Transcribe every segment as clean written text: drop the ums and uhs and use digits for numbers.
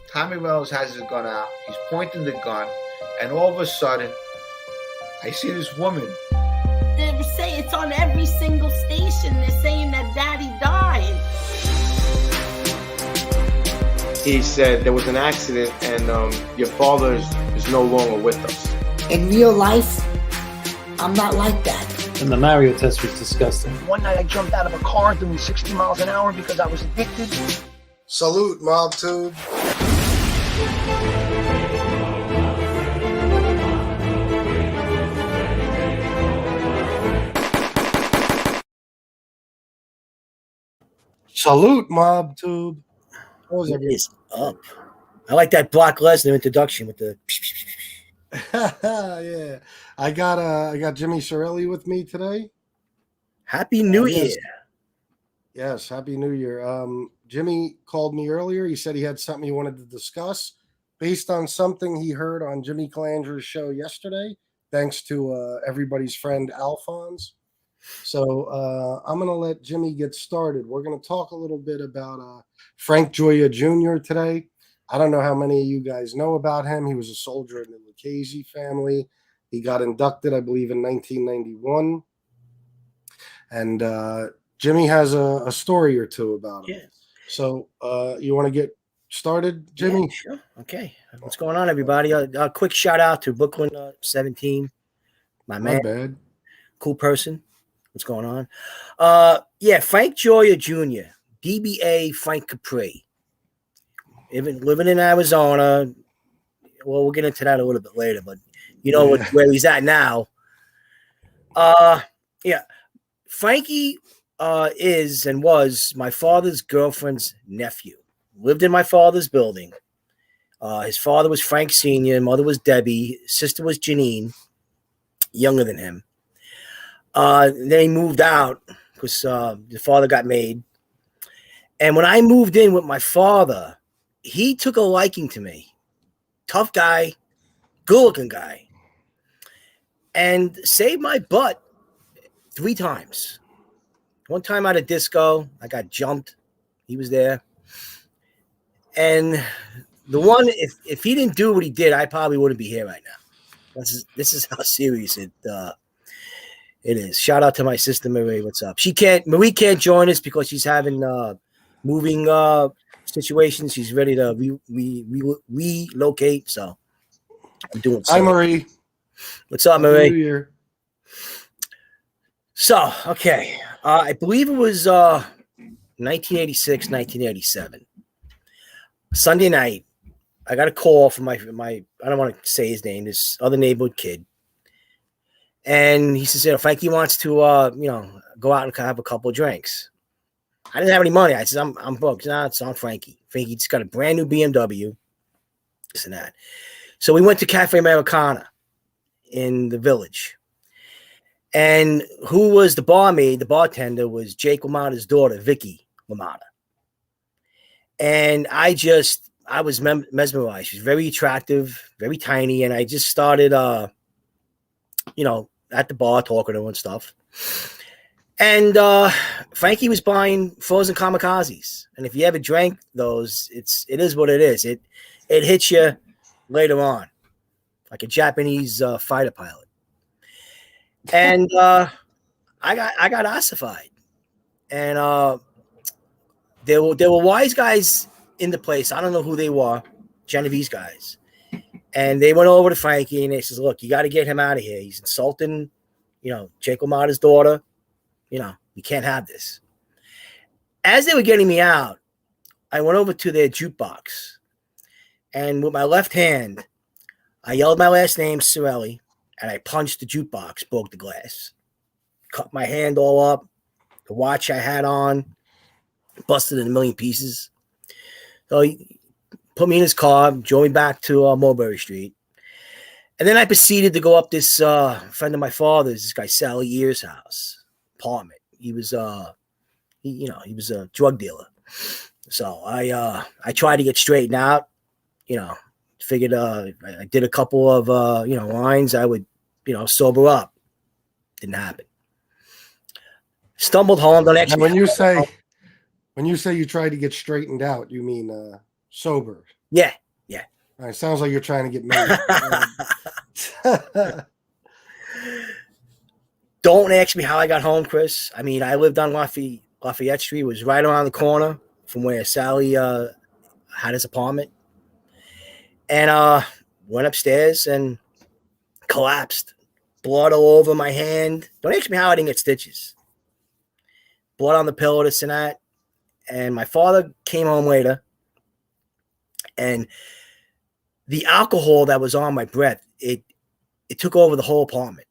Tommy Reynolds has his gun out. He's pointing the gun, and all of a sudden, I see this woman. They say it's on every single station. They're saying that Daddy died. He said there was an accident and your father is no longer with us. In real life, I'm not like that. And the Mario test was disgusting. One night I jumped out of a car doing 60 miles an hour because I was addicted. Salute, Mob Tube. Salute, Mob Tube. What is up? I like that Brock Lesnar introduction with the. Yeah, I got Jimmy Cirelli with me today. Happy New Year. Yes, Happy New Year. Jimmy called me earlier. He said he had something he wanted to discuss based on something he heard on Jimmy Calandra's show yesterday, thanks to everybody's friend Alphonse. So I'm going to let Jimmy get started. We're going to talk a little bit about Frank Gioia Jr. today. I don't know how many of you guys know about him. He was a soldier in the Lucchese family. He got inducted, I believe, in 1991. And Jimmy has a story or two about him. Yeah. So you want to get started, Jimmy? Yeah, sure. Okay. What's going on, everybody? A quick shout out to Brooklyn 17. My man. Not bad. Cool person. What's going on? Yeah, Frank Gioia Jr., DBA Frank Capri. Living in Arizona. Well, we'll get into that a little bit later, but you know where he's at now. Yeah. Frankie is and was my father's girlfriend's nephew. Lived in my father's building. His father was Frank Sr., mother was Debbie, sister was Janine, younger than him. Then he moved out because the father got made. And when I moved in with my father, he took a liking to me. Tough guy, good-looking guy. And saved my butt 3 times. One time at a disco, I got jumped. He was there. And the one, if he didn't do what he did, I probably wouldn't be here right now. This is how serious it is. Shout out to my sister Marie. What's up? Marie can't join us because she's having moving situations. She's ready to relocate. So I'm doing. Hi, Marie. What's up, Marie? New Year. So okay, I believe it was 1986, 1987. Sunday night, I got a call from my I don't want to say his name, this other neighborhood kid. And he says, Frankie wants to, go out and have a couple of drinks. I didn't have any money. I said, I'm broke. It's on Frankie. Frankie just got a brand new BMW, this and that. So we went to Cafe Americana in the Village. And who was the barmaid, the bartender, was Jake LaMotta's daughter, Vicky LaMotta. And I was mesmerized. She was very attractive, very tiny. And I just started, at the bar talking to her and stuff. And Frankie was buying frozen kamikazes. And if you ever drank those, it is what it is. It hits you later on, like a Japanese fighter pilot. And I got ossified. And there were wise guys in the place. I don't know who they were, Genovese guys. And they went over to Frankie and they says, look, you got to get him out of here. He's insulting, Jake LaMotta's daughter. We can't have this. As they were getting me out, I went over to their jukebox. And with my left hand, I yelled my last name, Cirelli, and I punched the jukebox, broke the glass. Cut my hand all up. The watch I had on, busted in a million pieces. So he put me in his car, drove me back to Mulberry Street. And then I proceeded to go up this friend of my father's, this guy Sally Ear's house, apartment. He was he was a drug dealer. So I tried to get straightened out, figured I did a couple of lines, I would, sober up. Didn't happen. Stumbled home the next When you say you tried to get straightened out, you mean Sober. Yeah. All right, sounds like you're trying to get married. Don't ask me how I got home, Chris. I mean, I lived on Lafayette Street. It was right around the corner from where Sally had his apartment. And went upstairs and collapsed. Blood all over my hand. Don't ask me how I didn't get stitches. Blood on the pillow, this and that. And my father came home later. And the alcohol that was on my breath, it took over the whole apartment.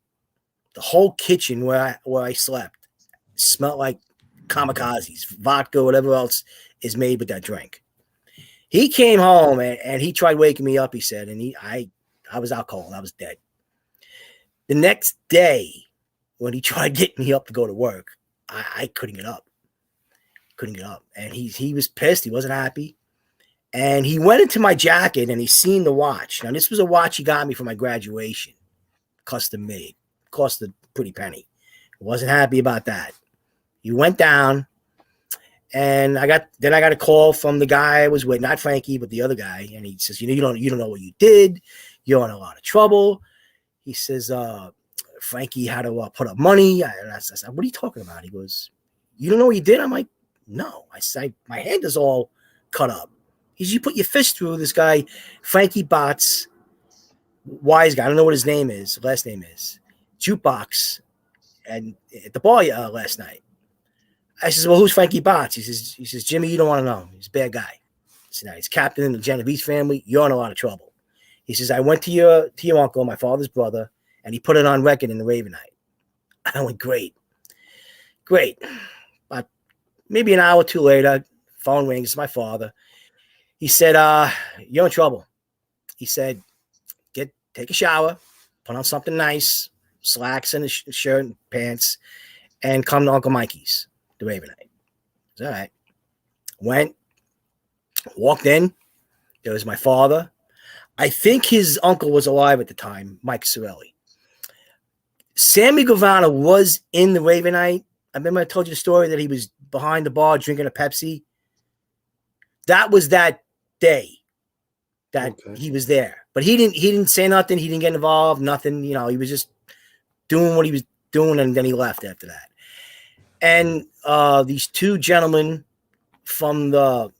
The whole kitchen where I slept smelled like kamikazes, vodka, whatever else is made with that drink. He came home and he tried waking me up, he said, and I was out cold. I was dead. The next day, when he tried getting me up to go to work, I couldn't get up. And he was pissed. He wasn't happy. And he went into my jacket and he seen the watch. Now, this was a watch he got me for my graduation, custom made. Cost a pretty penny. Wasn't happy about that. He went down, and I got a call from the guy I was with, not Frankie, but the other guy, and he says, you don't know what you did. You're in a lot of trouble. He says, Frankie had to put up money. And I said, what are you talking about? He goes, you don't know what you did? I'm like, no. I said, my hand is all cut up. He says, you put your fist through this guy, Frankie Botts, wise guy. I don't know what his name is, last name is. Jukebox and at the bar last night. I says, well, who's Frankie Botts? He says, Jimmy, you don't want to know. He's a bad guy. So now he's captain in the Genovese family. You're in a lot of trouble. He says, I went to your uncle, my father's brother, and he put it on record in the Ravenite. I went, great. But maybe an hour or two later, phone rings. It's my father. He said, you're in trouble. He said, take a shower, put on something nice, slacks and a shirt and pants, and come to Uncle Mikey's, the Ravenite. All right. Went, walked in. There was my father. I think his uncle was alive at the time, Mike Cirelli. Sammy Gavana was in the Ravenite. I remember I told you the story that he was behind the bar drinking a Pepsi. That was that day that he was there. But he didn't say nothing. He didn't get involved, nothing. You know, he was just doing what he was doing, and then he left after that. And these two gentlemen from the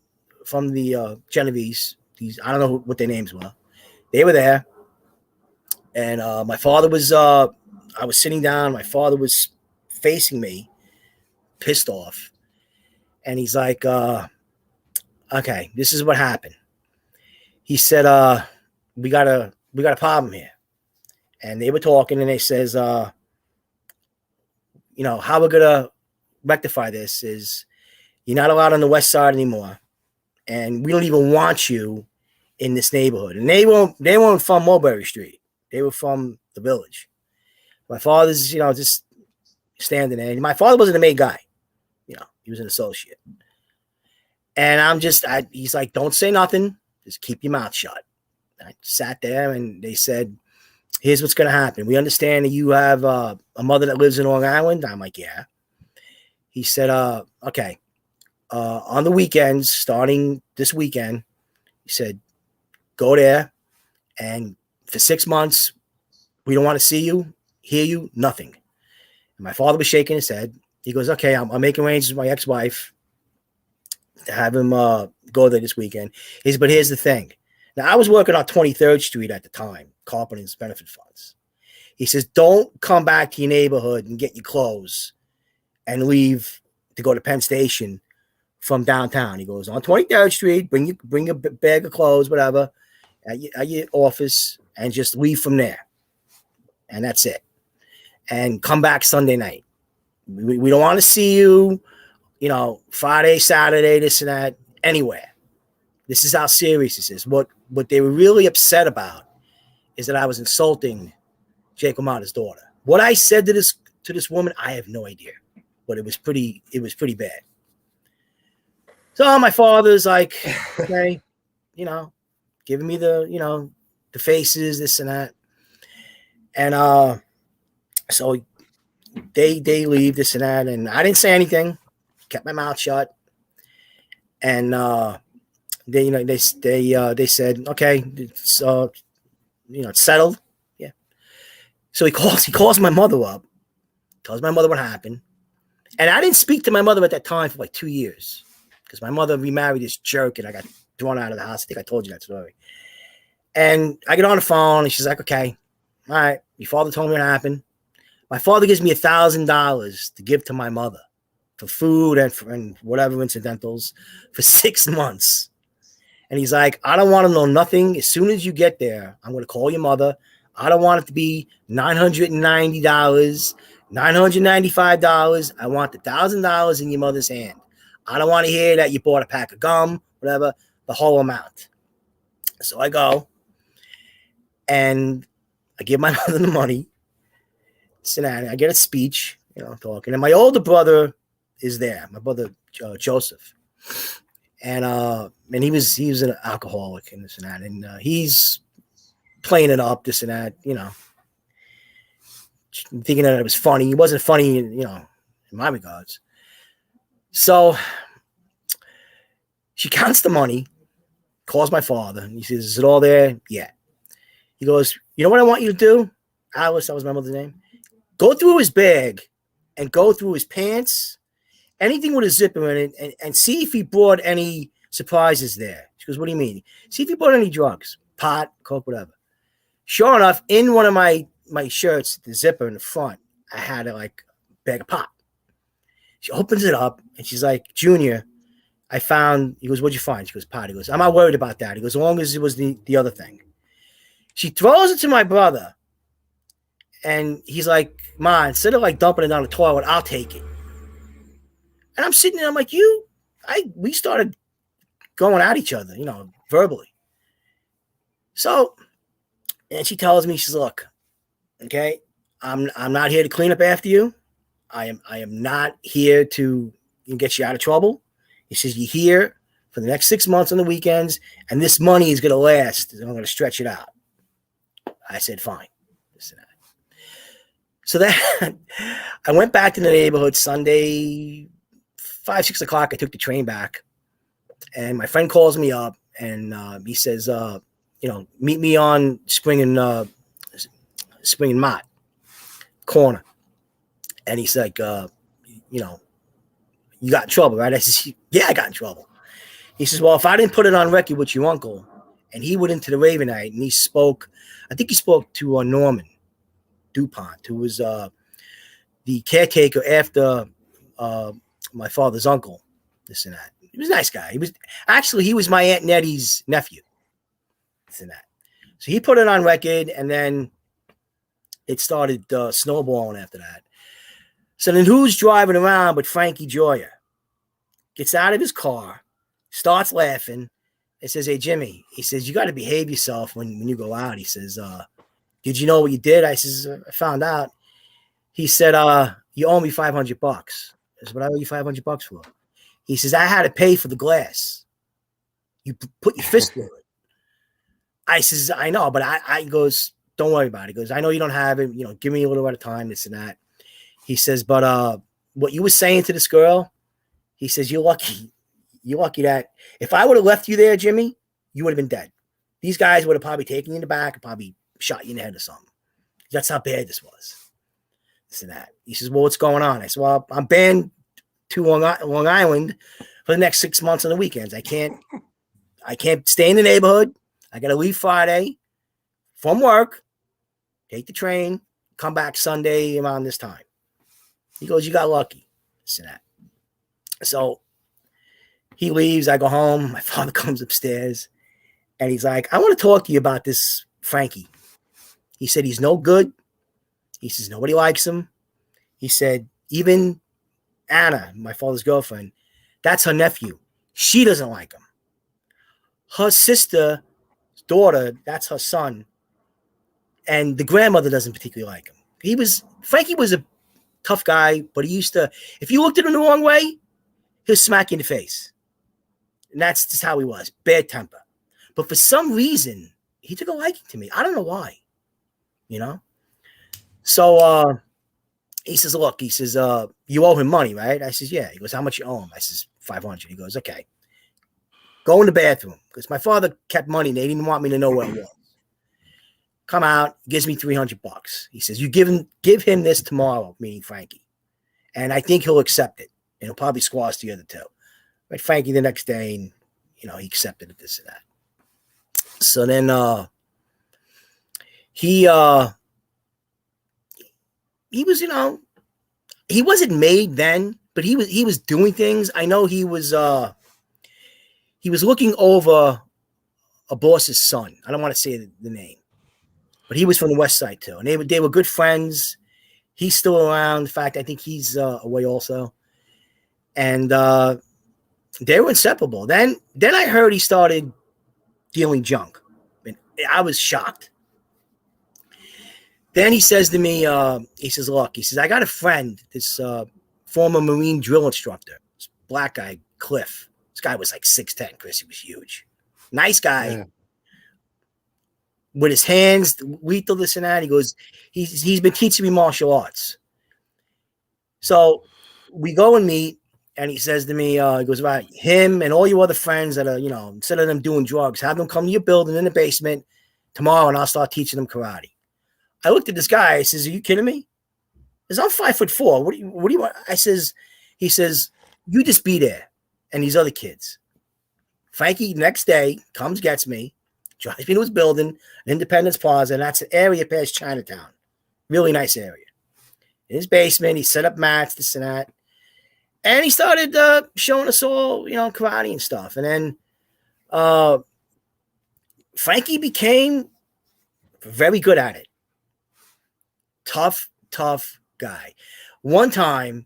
Genovese, I don't know what their names were. They were there, and my father was. I was sitting down. My father was facing me, pissed off, and he's like, "Okay, this is what happened." He said, "We got a problem here," and they were talking, and they says, "How we're gonna rectify this is you're not allowed on the west side anymore, and we don't even want you in this neighborhood." And they weren't from Mulberry Street; they were from the village. My father's, just standing there. And my father wasn't a maid guy, he was an associate. And he's like, "Don't say nothing. Just keep your mouth shut." I sat there and they said, "Here's what's going to happen. We understand that you have a mother that lives in Long Island." I'm like, "Yeah." He said, "Okay. On the weekends, starting this weekend," he said, "go there. And for 6 months, we don't want to see you, hear you, nothing." And my father was shaking his head. He goes, "Okay, I'm making arrangements with my ex-wife to have him go there this weekend." He said, "But here's the thing." Now, I was working on 23rd Street at the time, Carpenter's benefit funds. He says, "Don't come back to your neighborhood and get your clothes and leave to go to Penn Station from downtown." He goes, "On 23rd Street, bring your bag of clothes, whatever, at your office, and just leave from there. And that's it. And come back Sunday night. We don't want to see you, Friday, Saturday, this and that, anywhere. This is how serious this is." What they were really upset about is that I was insulting Jake LaMotta's daughter. What I said to this woman, I have no idea, but it was pretty bad. So my father's like, okay, giving me the faces, this and that. And so they leave, this and that, and I didn't say anything, kept my mouth shut. And They said, okay, it's it's settled. Yeah. So he calls my mother up, tells my mother what happened. And I didn't speak to my mother at that time for like 2 years because my mother remarried this jerk and I got thrown out of the house. I think I told you that story. And I get on the phone and she's like, okay, all right, your father told me what happened. My father gives me $1,000 to give to my mother for food and whatever incidentals for 6 months. And he's like, I don't want to know nothing. As soon as you get there, I'm going to call your mother. I don't want it to be $990, $995. I want the $1,000 in your mother's hand. I don't want to hear that you bought a pack of gum, whatever, the whole amount. So I go and I give my mother the money. Cincinnati. I get a speech, talking. And my older brother is there, my brother Joseph. And he was an alcoholic and this and that. And he's playing it up, this and that, thinking that it was funny. It wasn't funny, in my regards. So she counts the money, calls my father, and he says, is it all there? Yeah. He goes, you know what I want you to do? Alice, that was my mother's name. Go through his bag and go through his pants, anything with a zipper in it, and see if he brought any surprises there. She goes, what do you mean? See if he brought any drugs, pot, coke, whatever. Sure enough, in one of my shirts, the zipper in the front, I had a bag of pot. She opens it up and she's like, Junior, I found, he goes, what'd you find? She goes, pot. He goes, I'm not worried about that. He goes, as long as it was the other thing. She throws it to my brother and he's like, Ma, instead of dumping it down the toilet, I'll take it. And I'm sitting there, I'm like, we started going at each other, verbally. So, and she tells me, she's, look, okay, I'm not here to clean up after you. I am not here to get you out of trouble. He says, you're here for the next 6 months on the weekends, and this money is going to last. I'm going to stretch it out. I said, fine. So then I went back to the neighborhood Sunday, 5, 6 o'clock. I took the train back, and my friend calls me up, and he says, meet me on Spring and Mott corner. And he's like, you got in trouble, right? I says, yeah, I got in trouble. He says, well, if I didn't put it on record with your uncle, and he went into the Ravenite and he spoke, I think he spoke to Norman DuPont, who was the caretaker after my father's uncle, this and that. He was a nice guy. He was my Aunt Nettie's nephew, this and that. So he put it on record, and then it started snowballing after that. So then who's driving around but Frankie Gioia? Gets out of his car, starts laughing, and says, hey, Jimmy, he says, you got to behave yourself when you go out. He says, did you know what you did? I says, I found out. He said, you owe me $500. I said, what I owe you $500 for? He says, I had to pay for the glass. You put your fist through it. I says, I know, but he goes, don't worry about it. He goes, I know you don't have it. Give me a little bit of time, this and that. He says, but what you were saying to this girl, he says, you're lucky. You're lucky that if I would have left you there, Jimmy, you would have been dead. These guys would have probably taken you in the back and probably shot you in the head or something. That's how bad this was. This and that. He says, well, what's going on? I said, well, I'm banned to Long Island for the next 6 months on the weekends. I can't stay in the neighborhood. I got to leave Friday from work, take the train, come back Sunday around this time. He goes, you got lucky. This and that. So he leaves. I go home. My father comes upstairs and he's like, I want to talk to you about this Frankie. He said, he's no good. He says, nobody likes him. He said, even Anna, my father's girlfriend, that's her nephew. She doesn't like him. Her sister's daughter, that's her son. And the grandmother doesn't particularly like him. Frankie was a tough guy, but he used to, if you looked at him the wrong way, he'll smack you in the face. And that's just how he was. Bad temper. But for some reason, he took a liking to me. I don't know why. So he says, look, he says, you owe him money, right? I says, yeah. He goes, how much you owe him? I says, $500. He goes, okay. Go in the bathroom because my father kept money. And they didn't want me to know where it was. Come out, gives me $300. He says, "You give him this tomorrow," meaning Frankie, "and I think he'll accept it, and he'll probably squash the other two." Right, Frankie the next day, and he accepted it, this and that. So then he was, he wasn't made then, but he was doing things. I know he was looking over a boss's son. I don't want to say the name, but he was from the West Side too, and they were good friends. He's still around. In fact, I think he's away also, and they were inseparable. Then I heard he started dealing junk, and I was shocked. Then he says to me, he says, "Look," he says, "I got a friend, this former Marine drill instructor, this black guy, Cliff. This guy was like 6'10", Chris. He was huge. Nice guy." Yeah. With his hands, lethal, this and that. He goes, he's been teaching me martial arts. So we go and meet, and he says to me, he goes, "Right, him and all your other friends that are, instead of them doing drugs, have them come to your building in the basement tomorrow, and I'll start teaching them karate." I looked at this guy. I says, "Are you kidding me?" I says, "I'm 5'4". What do you want? He says, "You just be there." And these other kids. Frankie, next day, comes, gets me, drives me to his building, Independence Plaza, and that's an area past Chinatown. Really nice area. In his basement, he set up mats, this and that. And he started showing us all, karate and stuff. And then Frankie became very good at it. Tough guy. One time,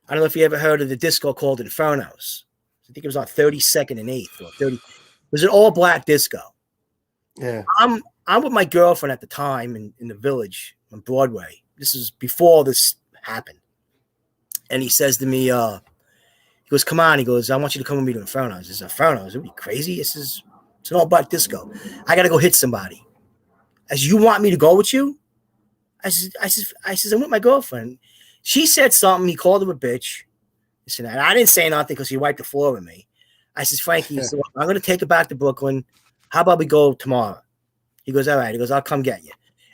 I don't know if you ever heard of the disco called Infernos. I think it was on 32nd and 8th or 30. It was an all-black disco. Yeah. I'm with my girlfriend at the time in the Village on Broadway. This is before this happened. And he says to me, he goes, "Come on." He goes, "I want you to come with me to Infernos." I said, "Infernos? Are you crazy?" This is it's an all-black disco. I got to go hit somebody. I said, "You want me to go with you?" I said, "I'm with my girlfriend." She said something. He called her a bitch. And I didn't say nothing because he wiped the floor with me. I says, "Frankie, I'm going to take her back to Brooklyn. How about we go tomorrow?" He goes, "All right." He goes, "I'll come get you."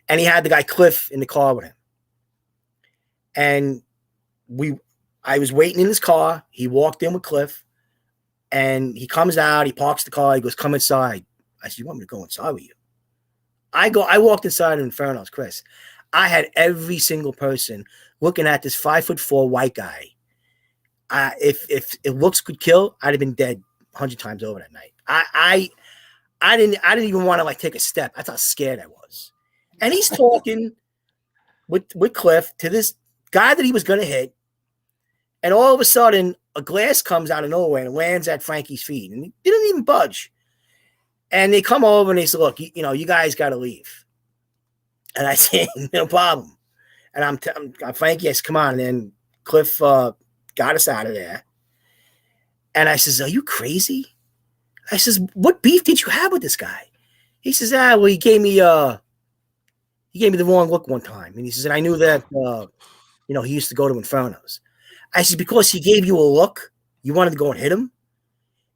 And he had the guy Cliff in the car with him. And I was waiting in his car. He walked in with Cliff. And he comes out. He parks the car. He goes, "Come inside." I said, "You want me to go inside with you?" I walked inside of Inferno's, Chris. I had every single person looking at this 5'4" white guy. If looks could kill, I'd have been dead 100 times over that night. I didn't even want to take a step. That's how scared I was. And he's talking with Cliff to this guy that he was going to hit. And all of a sudden, a glass comes out of nowhere and lands at Frankie's feet. And he didn't even budge. And they come over and they say, "Look, you guys got to leave." And I say, "No problem." And I'm Frankie, I said, "Come on." And then Cliff got us out of there. And I says, "Are you crazy?" I says, "What beef did you have with this guy?" He says, "Well, he gave me the wrong look one time." And he says, "And I knew that, he used to go to Infernos." I said, "Because he gave you a look, you wanted to go and hit him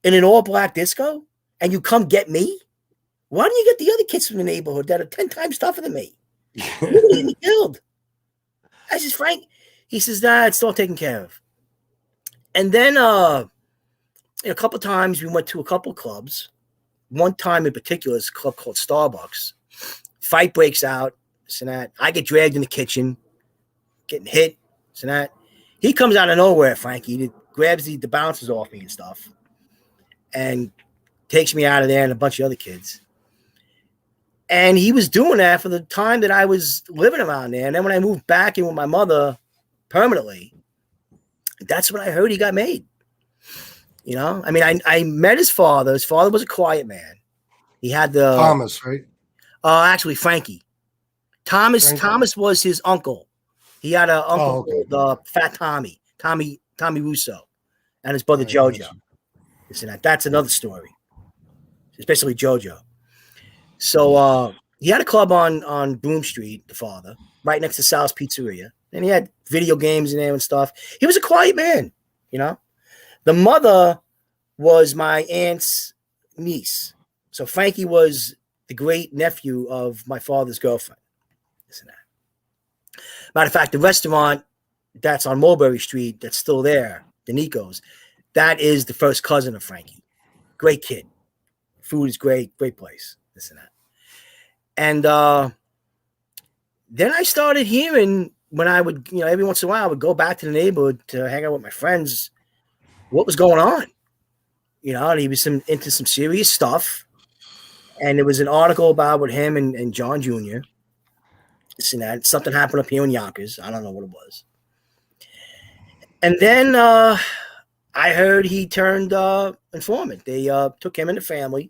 in an all-black disco, and you come get me? Why don't you get the other kids from the neighborhood that are 10 times tougher than me? You're going to get me killed." I says, "Frank," he says, "Nah, it's all taken care of." And then a couple of times we went to a couple of clubs. One time in particular is a club called Starbucks. Fight breaks out, this and that. I get dragged in the kitchen, getting hit, this and that. He comes out of nowhere, Frankie. He grabs the bouncers off me and stuff and takes me out of there and a bunch of other kids. And he was doing that for the time that I was living around there. And then when I moved back in with my mother permanently, that's when I heard he got made. I mean, I met his father. His father was a quiet man. He had the Thomas, right? Actually, Frankie. Thomas was his uncle. He had an uncle called Fat Tommy Russo, and his brother Jojo. That's another story, especially Jojo. So he had a club on Broome Street, the father, right next to Sal's Pizzeria. And he had video games in there and stuff. He was a quiet man, The mother was my aunt's niece. So Frankie was the great nephew of my father's girlfriend. This and that. Matter of fact, the restaurant that's on Mulberry Street that's still there, the Nico's, that is the first cousin of Frankie. Great kid. Food is great. Great place. This and that. And then I started hearing when I would, every once in a while I would go back to the neighborhood to hang out with my friends, what was going on. And he was into some serious stuff. And there was an article about with him and John Jr. This and that. Something happened up here in Yonkers. I don't know what it was. And then I heard he turned informant. They took him and the family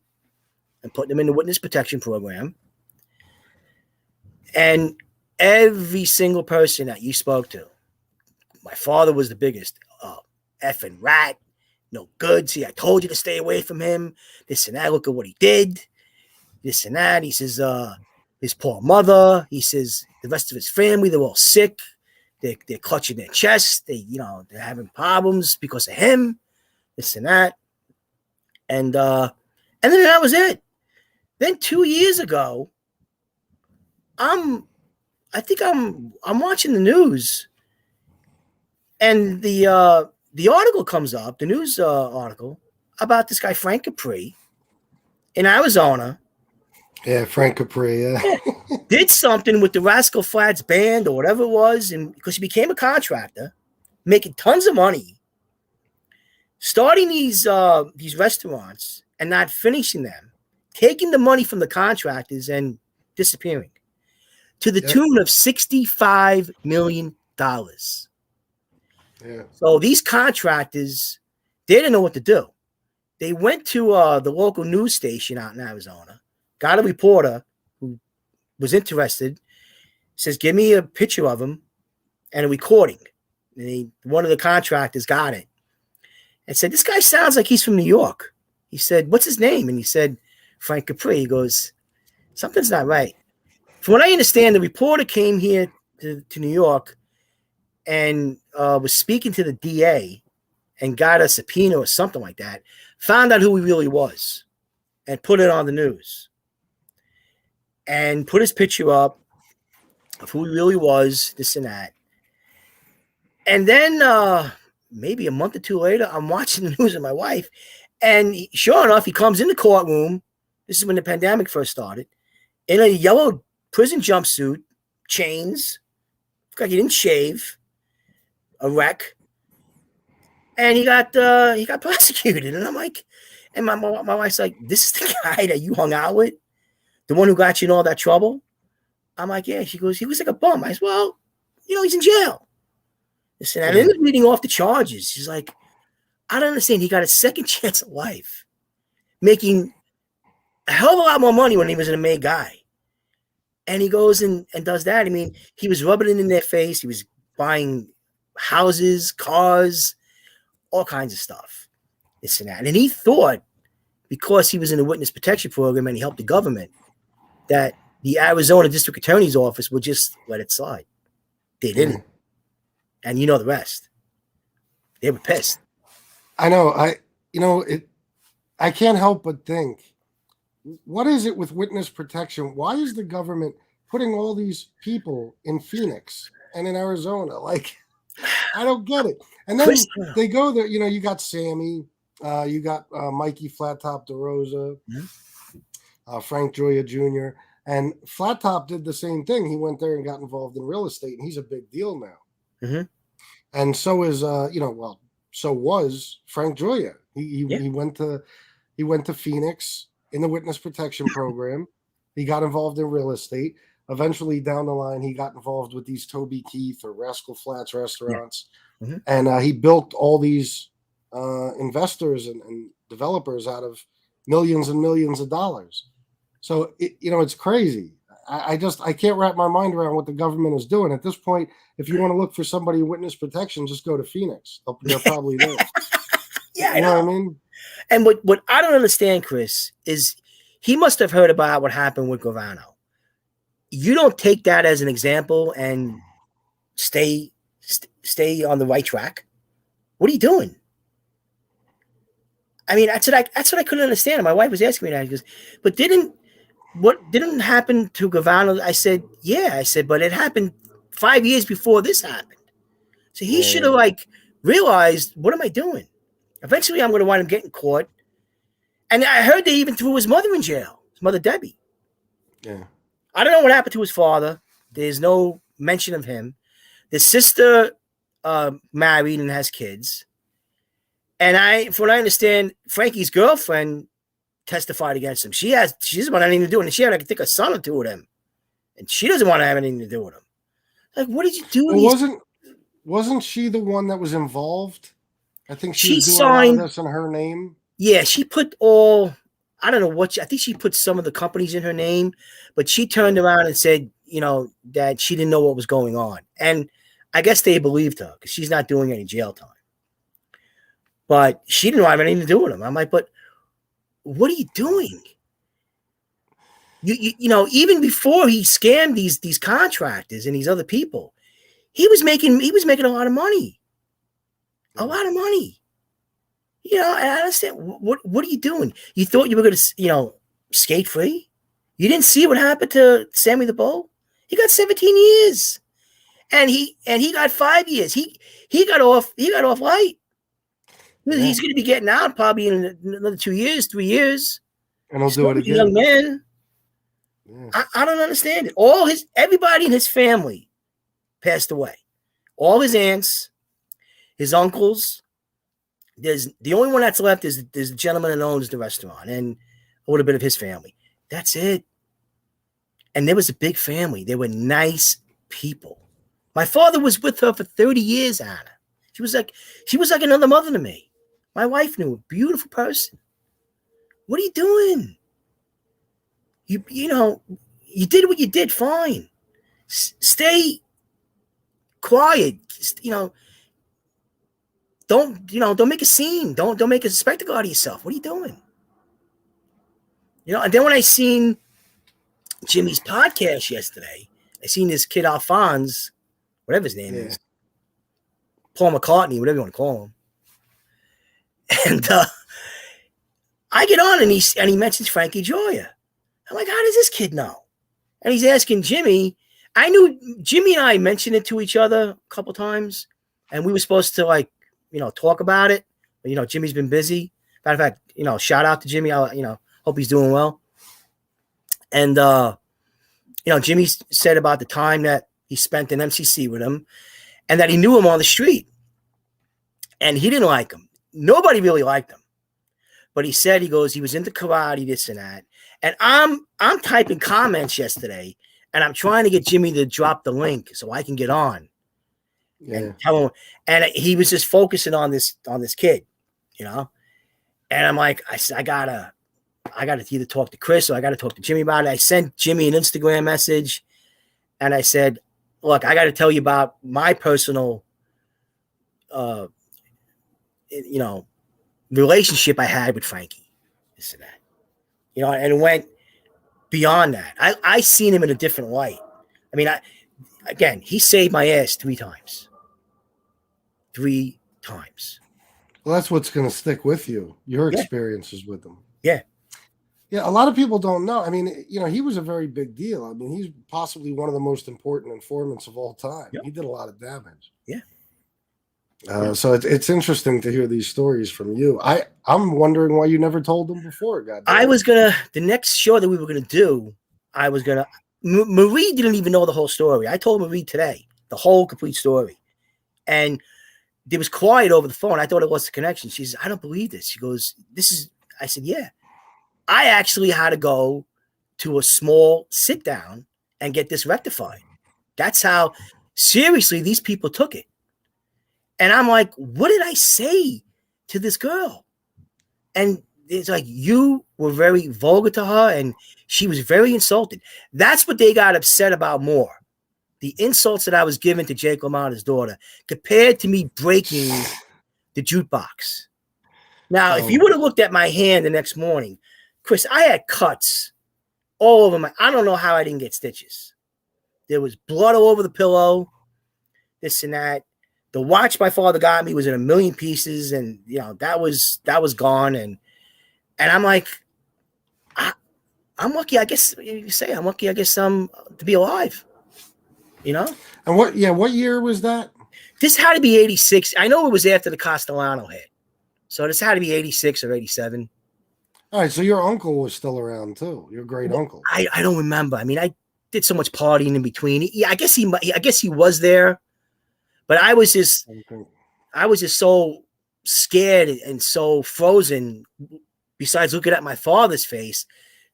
and put them in the witness protection program. And every single person that you spoke to, my father was the biggest. Effing rat, no good. See, I told you to stay away from him. This and that. Look at what he did. This and that. He says, his poor mother. He says the rest of his family, they're all sick. They're clutching their chest. They're having problems because of him. This and that. And then that was it. Then 2 years ago, I'm watching the news, and the article comes up, the news article about this guy Frank Capri in Arizona. Yeah, Frank Capri. Yeah, did something with the Rascal Flatts band or whatever it was, and because he became a contractor, making tons of money, starting these restaurants and not finishing them, taking the money from the contractors and disappearing. To the tune of $65 million. Yeah. So these contractors, they didn't know what to do. They went to the local news station out in Arizona, got a reporter who was interested, says, give me a picture of him and a recording. And one of the contractors got it and said, this guy sounds like he's from New York. He said, what's his name? And he said, Frank Capri. He goes, something's not right. From what I understand, the reporter came here to New York and was speaking to the DA and got a subpoena or something like that, found out who he really was and put it on the news and put his picture up of who he really was, this and that. And then maybe a month or two later, I'm watching the news with my wife, and sure enough, he comes in the courtroom. This is when the pandemic first started, in a yellow prison jumpsuit, chains, looked like he didn't shave, a wreck, and he got prosecuted. And I'm like, and my wife's like, this is the guy that you hung out with, the one who got you in all that trouble. I'm like, yeah. She goes, he was like a bum. I said, well, he's in jail. Listen, and then reading off the charges. She's like, I don't understand. He got a second chance at life, making a hell of a lot more money when he was an inmate guy. And he goes and does that. I mean, he was rubbing it in their face. He was buying houses, cars, all kinds of stuff. This and that. And he thought, because he was in the witness protection program and he helped the government, that the Arizona District Attorney's Office would just let it slide. They didn't. And you know the rest. They were pissed. I know. I can't help but think, what is it with witness protection? Why is the government putting all these people in Phoenix and in Arizona? Like, I don't get it. And then they go there, you got Sammy, you got Mikey Flat Top DeRosa, Frank Gioia Jr., and Flat Top did the same thing. He went there and got involved in real estate, and he's a big deal now. Mm-hmm. And so is, so was Frank Gioia. He went to Phoenix in the witness protection program. He got involved in real estate. Eventually, down the line, he got involved with these Toby Keith or Rascal Flatts restaurants. Yeah. Mm-hmm. And he built all these investors and developers out of millions and millions of dollars. So, it's crazy. I can't wrap my mind around what the government is doing. At this point, if you want to look for somebody in witness protection, just go to Phoenix. They're probably there. Yeah, you know what I mean? And what I don't understand, Chris, is he must have heard about what happened with Gravano. You don't take that as an example and stay on the right track. What are you doing? I mean, that's what I couldn't understand. My wife was asking me that. She goes, but what didn't happen to Gavano? I said, yeah. I said, but it happened 5 years before this happened. So he should have like realized, what am I doing? Eventually, I'm going to wind up getting caught. And I heard they even threw his mother in jail, his mother Debbie. Yeah. I don't know what happened to his father. There's no mention of him. The sister married and has kids. And from what I understand, Frankie's girlfriend testified against him. She doesn't want anything to do with him. She had, I think, a son or two with him. And she doesn't want to have anything to do with him. Like, what did you do? Wasn't she the one that was involved? I think she was doing signed all of this in her name. Yeah, she put I don't know what, I think she put some of the companies in her name, but she turned around and said, that she didn't know what was going on. And I guess they believed her because she's not doing any jail time. But she didn't have anything to do with him. I'm like, but what are you doing? Even before he scammed these contractors and these other people, he was making a lot of money. A lot of money. And I understand, what are you doing? You thought you were going to, skate free? You didn't see what happened to Sammy the Bull? He got 17 years. And he got 5 years. He got off light. Yeah. He's going to be getting out probably in another 2 years, 3 years. And he'll do it again. Young man. Yeah. I don't understand it. Everybody in his family passed away. All his aunts, his uncles. There's the only one that's left is the gentleman that owns the restaurant and a little bit of his family. That's it. And there was a big family. They were nice people. My father was with her for 30 years, Anna. She was like another mother to me. My wife knew a beautiful person. What are you doing? You did what you did, fine. Stay quiet. Don't make a scene. Don't make a spectacle out of yourself. What are you doing? And then when I seen Jimmy's podcast yesterday, I seen this kid Alphonse, whatever his name is, Paul McCartney, whatever you want to call him. And I get on and he mentions Frankie Gioia. I'm like, how does this kid know? And he's asking Jimmy. I knew Jimmy and I mentioned it to each other a couple times, and we were supposed to talk about it. But, Jimmy's been busy. Matter of fact, shout out to Jimmy. I, hope he's doing well. And, Jimmy said about the time that he spent in MCC with him and that he knew him on the street. And he didn't like him. Nobody really liked him. But he said, he was into karate, this and that. And I'm typing comments yesterday, and I'm trying to get Jimmy to drop the link so I can get on. Yeah. And tell him. And he was just focusing on this kid, And I'm like, I gotta either talk to Chris or I gotta talk to Jimmy about it. I sent Jimmy an Instagram message, and I said, look, I gotta tell you about my personal, relationship I had with Frankie, this and that. And it went beyond that. I seen him in a different light. I mean, he saved my ass 3 times. 3 times. Well, that's what's going to stick with you. Your experiences with him. Yeah. Yeah. A lot of people don't know. I mean, he was a very big deal. I mean, he's possibly one of the most important informants of all time. Yep. He did a lot of damage. Yeah. So it's interesting to hear these stories from you. I'm wondering why you never told them before. The next show that we were gonna do, Marie didn't even know the whole story. I told Marie today the whole complete story, and there was quiet over the phone. I thought it was the connection. She says, "I don't believe this." She goes, "This is." I said, "Yeah." I actually had to go to a small sit down and get this rectified. That's how seriously these people took it. And I'm like, what did I say to this girl? And it's like, you were very vulgar to her and she was very insulted. That's what they got upset about more. The insults that I was giving to Jake LaMotta's daughter compared to me breaking the jukebox. Now, if you would have looked at my hand the next morning, Chris, I had cuts all over I don't know how I didn't get stitches. There was blood all over the pillow, this and that. The watch my father got me was in a million pieces, and that was gone. And I'm like, I'm lucky. I guess you say I'm lucky. I guess to be alive. And what year was that? This had to be 86. I know it was after the Castellano hit, so this had to be 86 or 87. All right, so your uncle was still around too. Your great uncle. I don't remember. I mean, I did so much partying in between. Yeah, I guess he was there, but I was just so scared and so frozen. Besides looking at my father's face,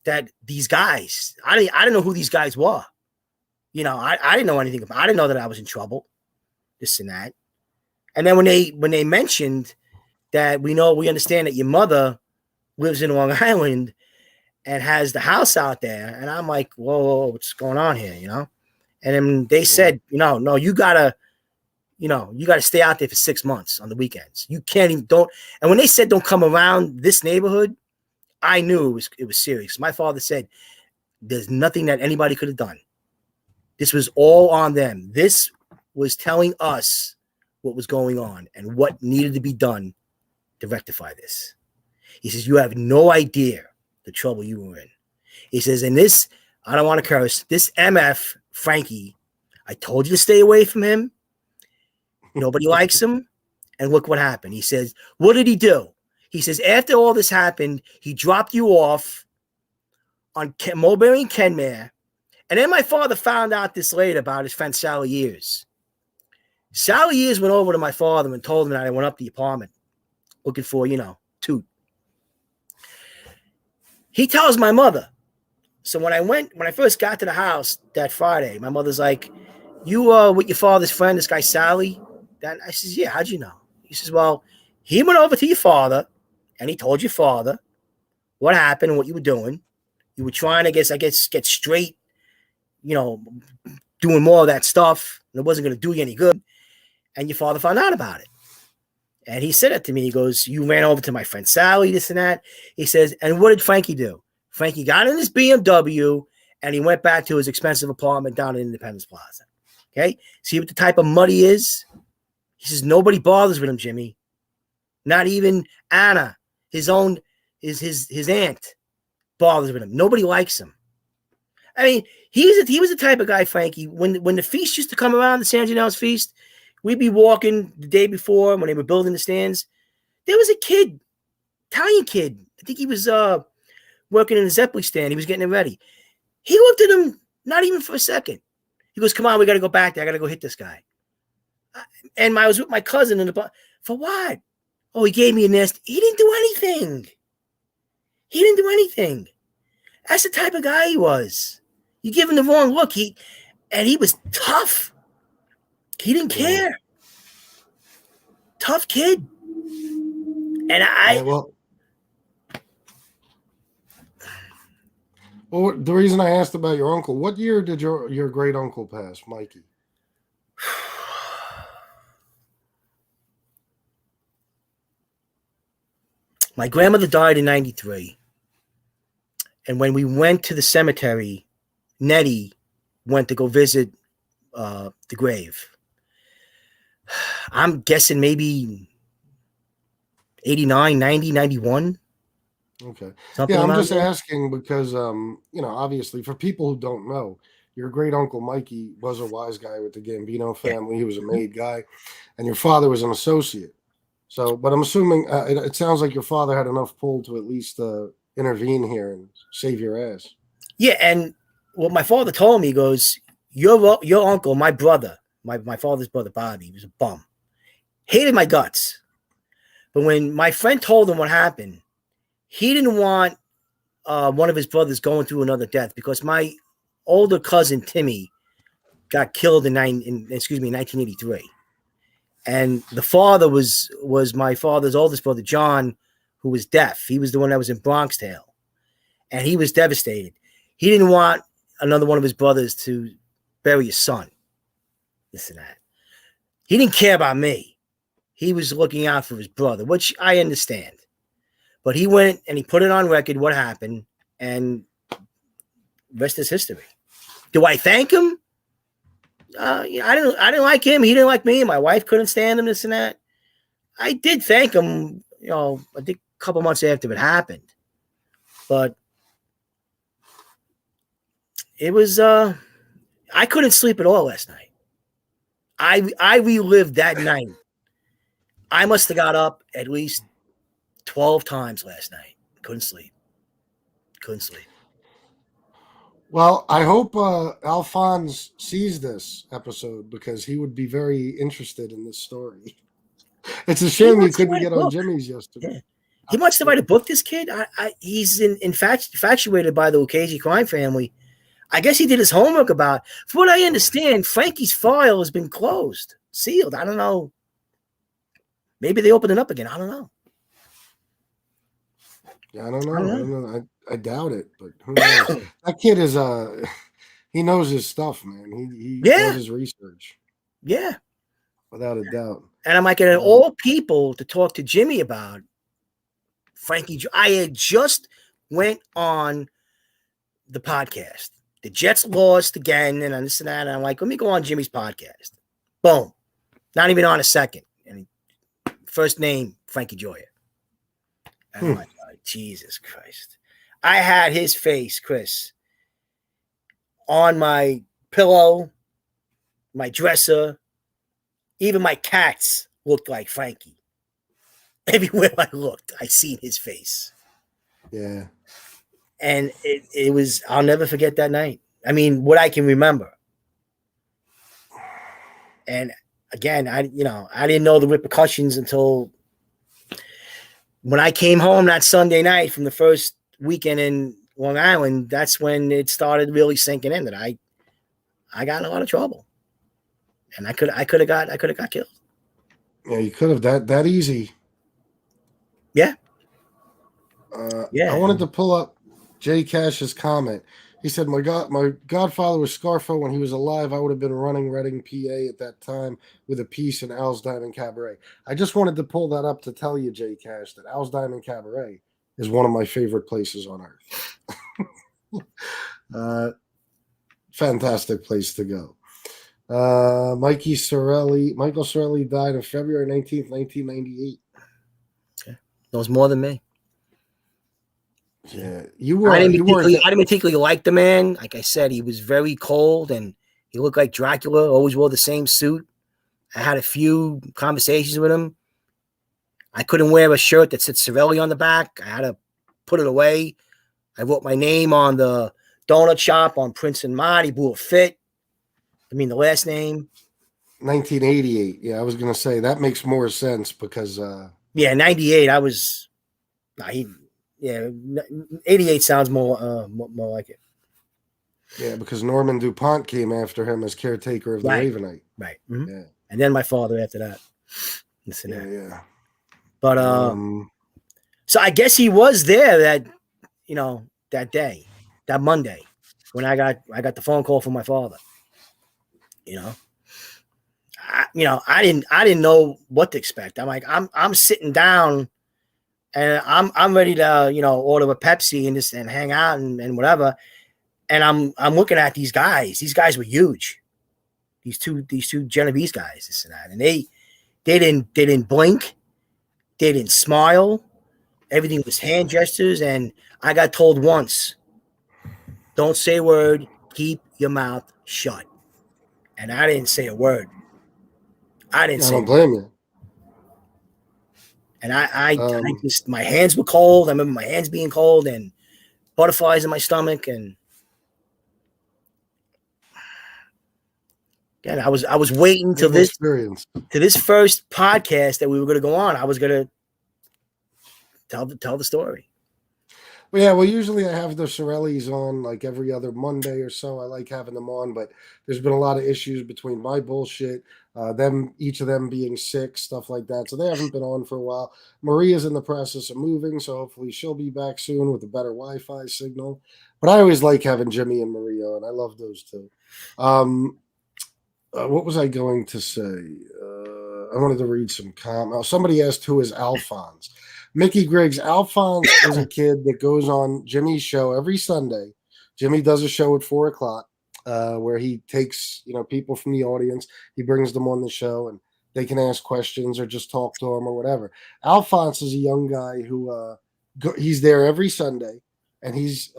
that these guys, I didn't know who these guys were. I didn't know anything about. I didn't know that I was in trouble, this and that. And then when they mentioned that we understand that your mother lives in Long Island and has the house out there, and I'm like, whoa, what's going on here, And then they said, no, you gotta stay out there for 6 months on the weekends. You can't even And when they said don't come around this neighborhood, I knew it was serious. My father said there's nothing that anybody could have done. This was all on them. This was telling us what was going on and what needed to be done to rectify this. He says, you have no idea the trouble you were in. He says, and this, I don't want to curse, this MF, Frankie, I told you to stay away from him. Nobody likes him. And look what happened. He says, what did he do? He says, after all this happened, he dropped you off on Mulberry and Kenmare. And then my father found out this later about his friend Sally Years. Sally Years went over to my father and told him that I went up the apartment looking for, Toot. He tells my mother. So when I first got to the house that Friday, my mother's like, you with your father's friend, this guy Sally? I says, yeah, how'd you know? He says, well, he went over to your father and he told your father what happened and what you were doing. You were trying to, get straight, doing more of that stuff. And it wasn't going to do you any good. And your father found out about it. And he said it to me. He goes, you ran over to my friend Sally, this and that. He says, and what did Frankie do? Frankie got in his BMW and he went back to his expensive apartment down in Independence Plaza. Okay? See what the type of mud he is? He says, nobody bothers with him, Jimmy. Not even Anna, his aunt, bothers with him. Nobody likes him. I mean, he was the type of guy, Frankie, when the feast used to come around, the San Gennell's feast, we'd be walking the day before when they were building the stands. There was a kid, Italian kid. I think he was working in the Zeppeli stand. He was getting it ready. He looked at him, not even for a second. He goes, come on, we got to go back there. I got to go hit this guy. And I was with my cousin in the bar. For what? Oh, he gave me a nest. He didn't do anything. That's the type of guy he was. You give him the wrong look. He was tough. He didn't care. Tough kid. And well, the reason I asked about your uncle, what year did your great uncle pass, Mikey? My grandmother died in 93. And when we went to the cemetery, Nettie went to go visit the grave. I'm guessing maybe 89, 90, 91. Okay. Something I'm just there. asking because, obviously for people who don't know, your great uncle Mikey was a wise guy with the Gambino family. Yeah. He was a made guy, and your father was an associate. So, but I'm assuming it sounds like your father had enough pull to at least intervene here and save your ass. Yeah, and what my father told me, he goes, your uncle, my brother, my father's brother, Bobby, he was a bum. Hated my guts. But when my friend told him what happened, he didn't want one of his brothers going through another death because my older cousin, Timmy, got killed in 1983. And the father was my father's oldest brother, John, who was deaf. He was the one that was in Bronx Tale. And he was devastated. He didn't want another one of his brothers to bury his son. This and that. He didn't care about me. He was looking out for his brother, which I understand. But he went and he put it on record what happened, and rest is history. Do I thank him? I didn't like him. He didn't like me. My wife couldn't stand him. This and that. I did thank him. I think a couple months after it happened, but it was. I couldn't sleep at all last night. I relived that night. I must have got up at least 12 times last night. Couldn't sleep. Well, I hope Alphonse sees this episode because he would be very interested in this story. It's a shame you couldn't get on Jimmy's yesterday. Yeah. He wants to write a book, this kid. He's infatuated by the Lucchese crime family. I guess he did his homework about. From what I understand, Frankie's file has been closed, sealed. I don't know. Maybe they opened it up again. I don't know. Yeah, I don't know. I doubt it, but who knows? That kid is he knows his stuff, man. He does his research. Yeah. Without a doubt. And I'm like, at all people to talk to Jimmy about Frankie. I had just went on the podcast. The Jets lost again, and this and that. And I'm like, let me go on Jimmy's podcast. Boom. Not even on a second. And first name, Frankie Gioia. And I'm like, oh, Jesus Christ. I had his face, Chris, on my pillow, my dresser. Even my cats looked like Frankie. Everywhere I looked, I seen his face. Yeah. And it was, I'll never forget that night. I mean, what I can remember. And again, I didn't know the repercussions until when I came home that Sunday night from the first weekend in Long Island. That's when it started really sinking in that I got in a lot of trouble. And I could have got killed. Yeah, you could have that easy. Yeah. I wanted to pull up Jay Cash's comment. He said, my godfather was Scarfo when he was alive. I would have been running Reading, PA at that time with a piece in Al's Diamond Cabaret. I just wanted to pull that up to tell you, Jay Cash, that Al's Diamond Cabaret is one of my favorite places on earth. Fantastic place to go. Michael Cirelli died on February 19th, 1998. Okay. Knows more than me. Yeah, you were. I didn't particularly like the man. Like I said, he was very cold and he looked like Dracula. Always wore the same suit. I had a few conversations with him. I couldn't wear a shirt that said Cirelli on the back. I had to put it away. I wrote my name on the donut shop on Prince and Mott. He blew a fit. I mean, the last name. 1988. Yeah, I was going to say that makes more sense because. 98. I was. 88 sounds more like it. Yeah, because Norman DuPont came after him as caretaker of the Ravenite. Right. Mm-hmm. Yeah. And then my father after that. Yeah. But so I guess he was there that day, that Monday, when I got the phone call from my father. I didn't know what to expect. I'm like, I'm sitting down and I'm ready to, order a Pepsi and hang out and whatever. And I'm looking at these guys. These guys were huge. These two Genovese guys, this and that. And they didn't blink. They didn't smile. Everything was hand gestures. And I got told once, don't say a word, keep your mouth shut. And I didn't say a word. I don't blame you. And I just, my hands were cold. I remember my hands being cold and butterflies in my stomach. And again, I was waiting till this first podcast that we were going to go on. I was going to tell the story. Well, usually I have the Cirellis on like every other Monday or so. I like having them on, but there's been a lot of issues between my bullshit, each of them being sick, stuff like that. So they haven't been on for a while. Maria's in the process of moving, so hopefully she'll be back soon with a better Wi-Fi signal. But I always like having Jimmy and Maria on. I love those two. What was I going to say? I wanted to read some comments. Somebody asked, who is Alphonse? Mickey Griggs. Alphonse is a kid that goes on Jimmy's show every Sunday. Jimmy does a show at 4:00. where he takes people from the audience, he brings them on the show, and they can ask questions or just talk to him or whatever. Alphonse is a young guy who he's there every Sunday, and he's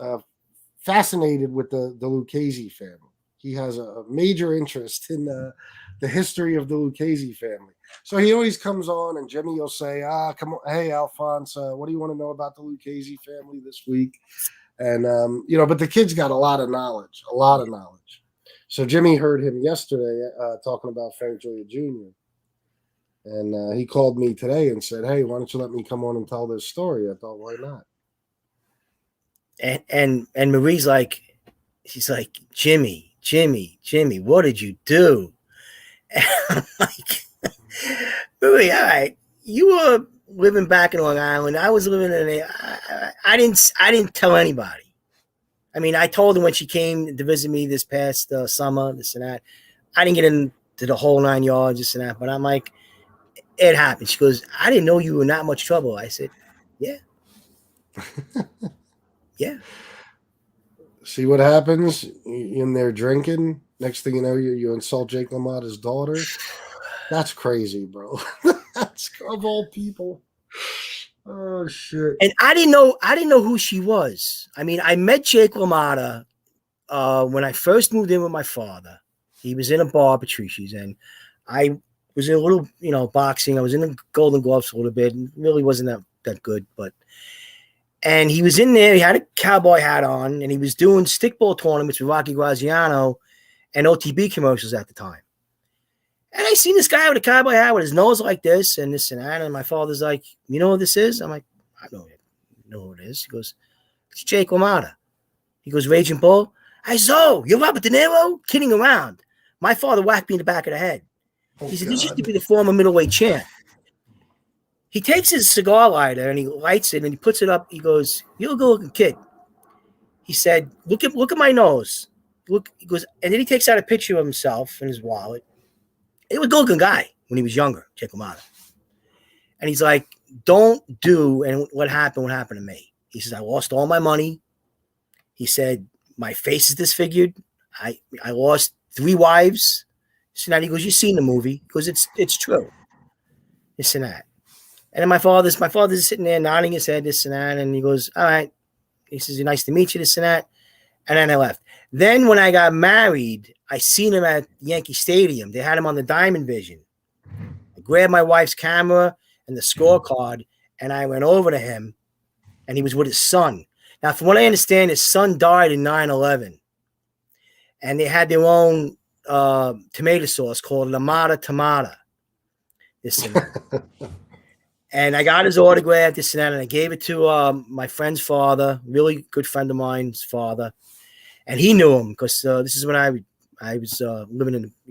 fascinated with the Lucchese family. He has a major interest in the history of the Lucchese family. So he always comes on, and Jimmy will say, come on, hey, Alphonse, what do you want to know about the Lucchese family this week? And, but the kid's got a lot of knowledge. So Jimmy heard him yesterday talking about Frank Gioia Jr. And he called me today and said, hey, why don't you let me come on and tell this story? I thought, why not? And Marie's like, she's like, Jimmy, what did you do? And I'm like, Marie, all right, you were living back in Long Island. I was living in I didn't tell anybody. I mean, I told her when she came to visit me this past summer, this and that. I didn't get into the whole 9 yards, this and that. But I'm like, it happened. She goes, I didn't know you were in that much trouble. I said, yeah. Yeah. See what happens in there drinking. Next thing you know, you insult Jake LaMotta's daughter. That's crazy, bro. That's of all people. Oh shit! And I didn't know who she was. I mean, I met Jake LaMotta when I first moved in with my father. He was in a bar, Patrici's, and I was in a little, boxing. I was in the Golden Gloves a little bit, and really wasn't that good, and he was in there. He had a cowboy hat on, and he was doing stickball tournaments with Rocky Graziano and OTB commercials at the time. And I seen this guy with a cowboy hat with his nose like this and this and that. And my father's like, you know what this is? I'm like, I know who it is. He goes, it's Jake LaMotta. He goes, Raging Bull. I said, oh, you're Robert De Niro? Kidding around. My father whacked me in the back of the head. He said, this used to be the former middleweight champ. He takes his cigar lighter and he lights it and he puts it up. He goes, you're a good-looking kid. He said, look at my nose. Look. He goes, and then he takes out a picture of himself in his wallet. He was a good-looking guy when he was younger, Jake LaMotta. And he's like, don't do, and what happened to me. He says, I lost all my money. He said, my face is disfigured. I lost 3 wives. So now he goes, you've seen the movie. He goes, it's true. This and that. And then my father's sitting there nodding his head, this and that. And he goes, all right. He says, nice to meet you, this and that. And then I left. Then when I got married, I seen him at Yankee Stadium. They had him on the Diamond Vision. I grabbed my wife's camera and the scorecard, and I went over to him, and he was with his son. Now, from what I understand, his son died in 9/11, and they had their own tomato sauce called LaMotta Tomata. This and that. And I got his autograph, this and that, and I gave it to my friend's father, really good friend of mine's father. And he knew him because this is when I was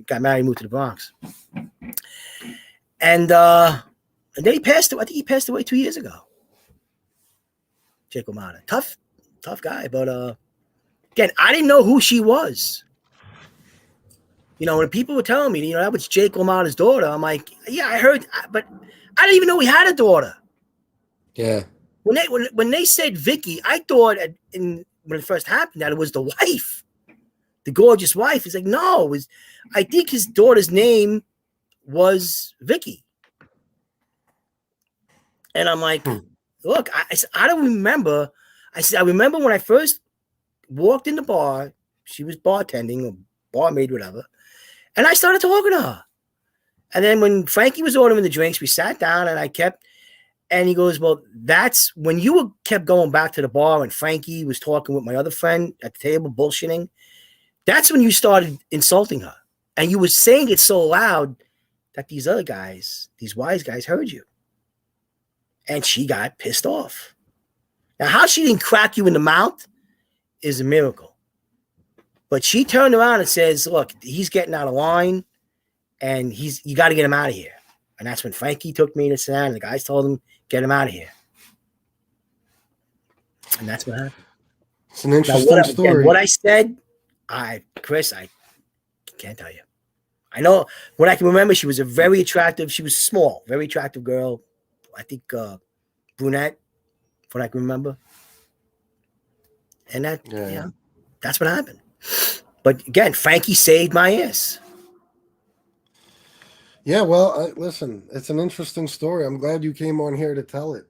got married, moved to the Bronx. And then he passed away. I think he passed away 2 years ago. Jake LaMotta. Tough guy. But again, I didn't know who she was. When people were telling me, that was Jake LaMotta's daughter, I'm like, yeah, I heard, but I didn't even know he had a daughter. Yeah. When they said Vicky, I thought when it first happened that it was the wife, the gorgeous wife. He's like, no, I think his daughter's name was Vicky. And I'm like, look, I don't remember. I said, I remember when I first walked in the bar, she was bartending or barmaid, whatever. And I started talking to her. And then when Frankie was ordering the drinks, we sat down and he goes, well, that's when you kept going back to the bar and Frankie was talking with my other friend at the table, bullshitting. That's when you started insulting her. And you were saying it so loud that these other guys, these wise guys, heard you. And she got pissed off. Now, how she didn't crack you in the mouth is a miracle. But she turned around and says, look, he's getting out of line and you got to get him out of here. And that's when Frankie took me to San, and the guys told him, get him out of here. And that's what happened. It's an interesting story. What I said, Chris, I can't tell you. I know what I can remember, she was she was small, very attractive girl. I think brunette, from what I can remember. And that's what happened. But again, Frankie saved my ass. Yeah, well, listen, it's an interesting story. I'm glad you came on here to tell it.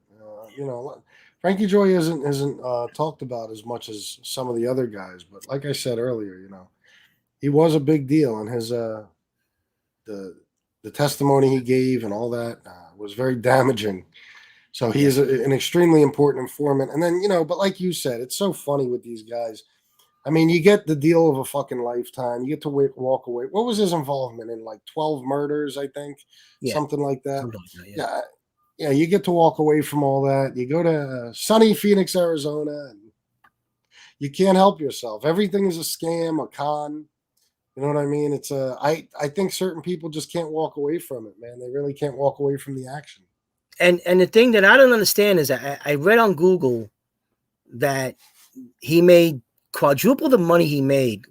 Frankie Joy isn't talked about as much as some of the other guys, but like I said earlier, he was a big deal, and his the testimony he gave and all that was very damaging. So he is an extremely important informant. And then but like you said, it's so funny with these guys. I mean, you get the deal of a fucking lifetime. You get to walk away. What was his involvement in? Like 12 murders, I think, something like that. Something like that, Yeah. Yeah, you get to walk away from all that. You go to sunny Phoenix, Arizona, and you can't help yourself. Everything is a scam, a con. You know what I mean? It's I think certain people just can't walk away from it, man. They really can't walk away from the action. And the thing that I don't understand is I read on Google that he made quadruple the money he made,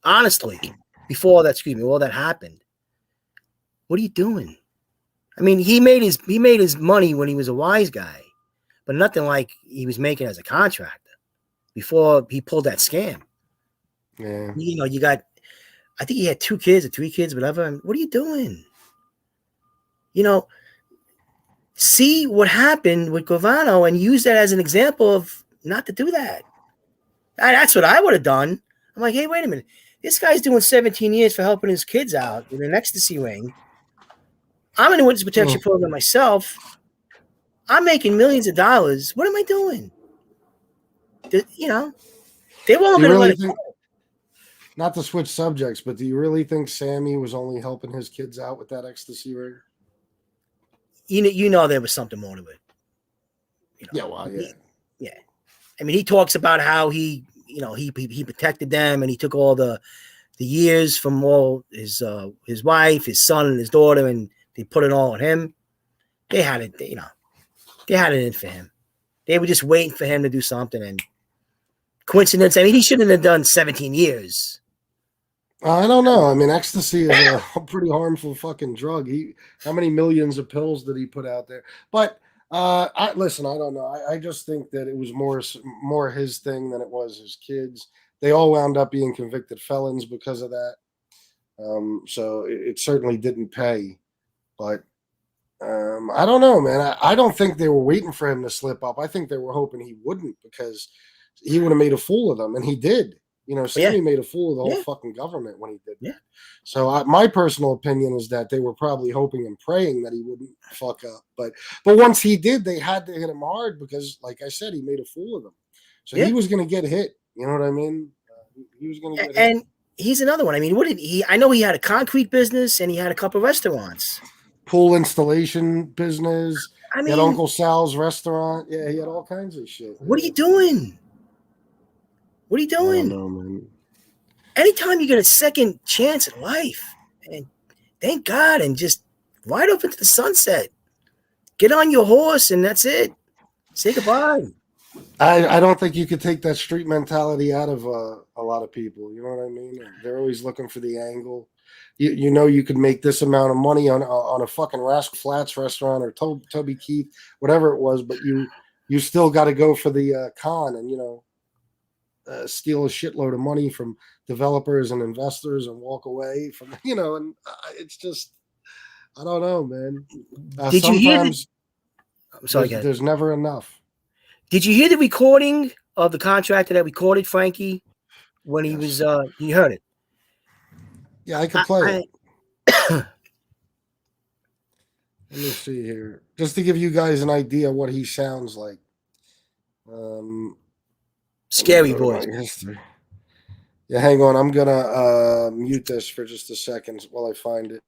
honestly, before all that happened. What are you doing? I mean, he made his money when he was a wise guy, but nothing like he was making as a contractor before he pulled that scam. Yeah. You got, I think he had 2 kids or 3 kids, whatever. And what are you doing? See what happened with Gravano and use that as an example of not to do that. That's what I would have done. I'm like, hey, wait a minute. This guy's doing 17 years for helping his kids out with an ecstasy ring. I'm in a witness protection program myself. I'm making millions of dollars. What am I doing? They won't going to let it go. Not to switch subjects, but do you really think Sammy was only helping his kids out with that ecstasy ring? There was something more to it. Yeah, well, yeah. Yeah. I mean, he talks about how he protected them and he took all the years from all his wife, his son, and his daughter, and they put it all on him. They had it, they had it in for him. They were just waiting for him to do something. And coincidence, I mean, he shouldn't have done 17 years. I don't know. I mean, ecstasy is a pretty harmful fucking drug. How many millions of pills did he put out there? But I don't know. I just think that it was more his thing than it was his kids. They all wound up being convicted felons because of that. So it certainly didn't pay. But I don't know, man. I don't think they were waiting for him to slip up. I think they were hoping he wouldn't, because he would have made a fool of them, and he did. Sammy made a fool of the whole fucking government when he did that. So my personal opinion is that they were probably hoping and praying that he wouldn't fuck up. But once he did, they had to hit him hard because, like I said, he made a fool of them. So he was going to get hit. You know what I mean? He was going to get hit. And he's another one. I mean, what did he? I know he had a concrete business and he had a couple of restaurants. Pool installation business. I mean, he had Uncle Sal's restaurant. Yeah, he had all kinds of shit. What are you doing? What are you doing? I don't know, man. Anytime you get a second chance at life, and thank God, and just ride off into the sunset. Get on your horse, and that's it. Say goodbye. I don't think you could take that street mentality out of a lot of people. You know what I mean? They're always looking for the angle. You could make this amount of money on a fucking Rascal Flats restaurant or Toby Keith, whatever it was, but you still got to go for the con and steal a shitload of money from developers and investors and walk away from and it's just, I don't know, man. Did you hear? I'm sorry, there's never enough. Did you hear the recording of the contractor that recorded Frankie when he was? You heard it. Yeah, I can play it. Let me see here, just to give you guys an idea what he sounds like. Scary voice. Yeah, hang on. I'm gonna mute this for just a second while I find it.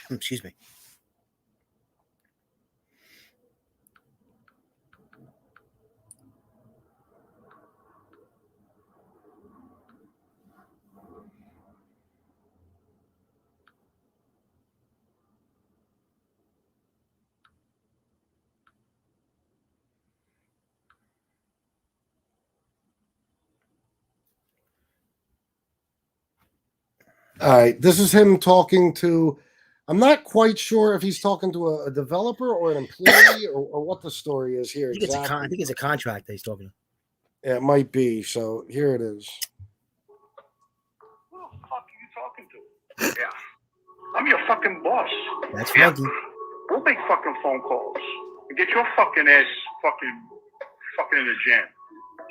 Excuse me. All right, this is him talking to I'm not quite sure if he's talking to a developer or an employee or what the story is here I think exactly. I think it's a contract that he's talking. Yeah, it might be. So here it is. Who the fuck are you talking to? Yeah. I'm your fucking boss. That's Frankie. We'll make fucking phone calls and get your fucking ass fucking in the jam.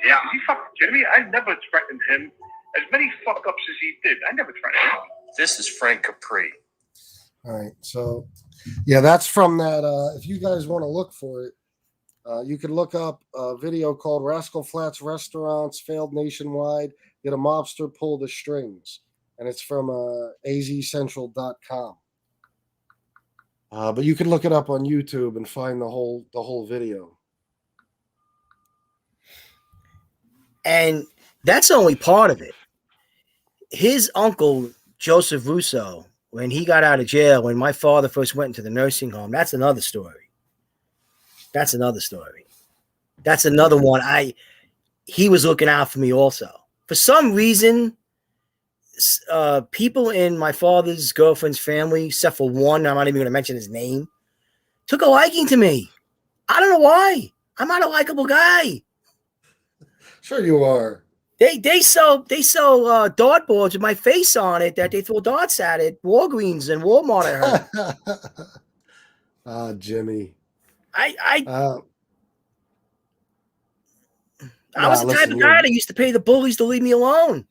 Yeah. Is he fucking kidding me? I never threatened him. As many fuck ups as he did, I never threatened him. This is Frank Capri. All right. So, yeah, that's from that. If you guys want to look for it, you can look up a video called Rascal Flats Restaurants Failed Nationwide. Did a mobster pull the strings? And it's from azcentral.com. But you can look it up on YouTube and find the whole video. And that's only part of it. His uncle, Joseph Russo, when he got out of jail, when my father first went into the nursing home, that's another story. That's another story. That's another one. He was looking out for me also. For some reason, people in my father's girlfriend's family, except for one, I'm not even going to mention his name, took a liking to me. I don't know why. I'm not a likable guy. Sure you are. They sell dartboards with my face on it that they throw darts at it. Walgreens and Walmart. I heard. Jimmy. I was the type of guy that used to pay the bullies to leave me alone.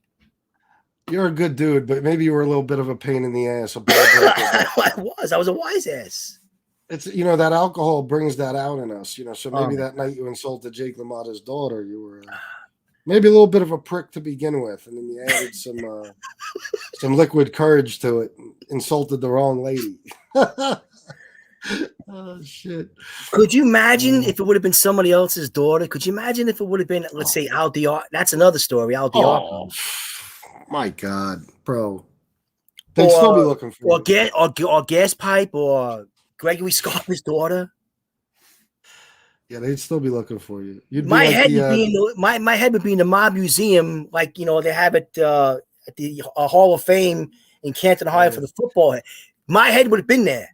You're a good dude, but maybe you were a little bit of a pain in the ass. I was a wise ass. It's that alcohol brings that out in us. So maybe that night you insulted Jake LaMotta's daughter. You were maybe a little bit of a prick to begin with, and then you added some liquid courage to it. And insulted the wrong lady. Oh shit! Could you imagine if it would have been somebody else's daughter? Could you imagine if it would have been, let's say, Al Dior? That's another story. Al Dior. Oh, my God, bro! They'd still be looking for or Gas Pipe or Gregory Scarpa's daughter. Yeah, they'd still be looking for you. My head would be in the Mob Museum, like they have at the Hall of Fame in Canton, Ohio for the football. My head would have been there.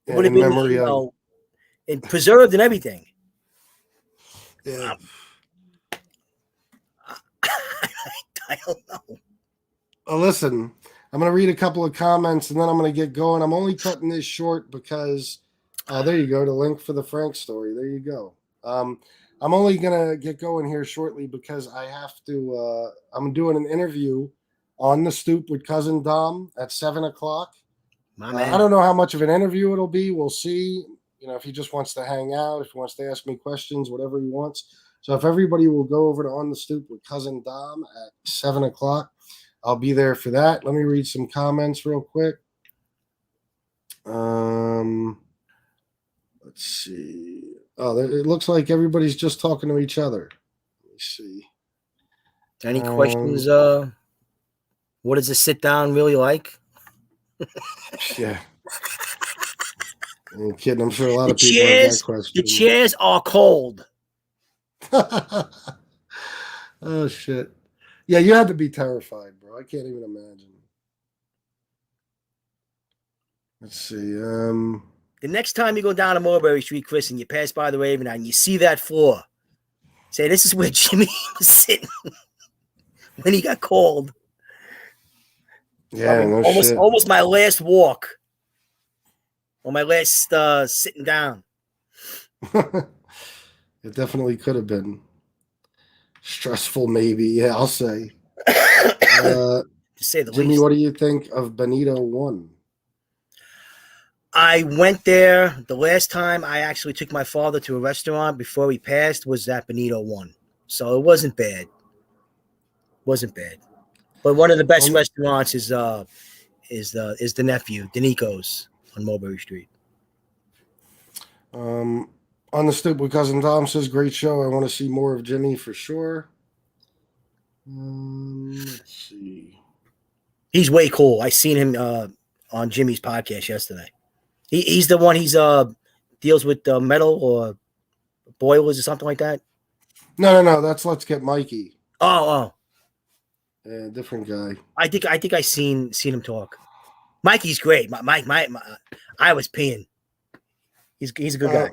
It would have been, and preserved and everything. Yeah. I don't know. Listen, I'm going to read a couple of comments and then I'm going to get going. I'm only cutting this short because, there you go, the link for the Frank story. There you go. I'm only going to get going here shortly because I have to, I'm doing an interview on the stoop with Cousin Dom at 7:00. I don't know how much of an interview it'll be. We'll see. If he just wants to hang out, if he wants to ask me questions, whatever he wants. So if everybody will go over to On the Stoop with Cousin Dom at 7:00, I'll be there for that. Let me read some comments real quick. Let's see. Oh, it looks like everybody's just talking to each other. Let me see. Any questions? What is a sit down really like? Yeah. I'm kidding. I'm sure a lot of people have that question. The chairs are cold. Oh, shit. Yeah, you had to be terrified, bro. I can't even imagine. Let's see. The next time you go down to Mulberry Street, Chris, and you pass by the Raven and you see that floor, say, this is where Jimmy was sitting when he got called. Yeah, no shit. Almost my last walk. Or my last sitting down. It definitely could have been stressful, maybe. Yeah, I'll say. To say the Jimmy, least. what do you think of Benito 1? I went there. The last time I actually took my father to a restaurant before he passed was at Benito 1. So it wasn't bad. But one of the best restaurants is the nephew, Danico's on Mulberry Street. On the Stoop with Cousin Dom says, great show. I want to see more of Jimmy for sure. Let's see. He's way cool. I seen him on Jimmy's podcast yesterday. He's the one. He's deals with metal or boilers or something like that. No. That's Let's Get Mikey. Oh. Yeah, different guy. I think I seen him talk. Mikey's great. Mike, I was peeing. He's a good guy.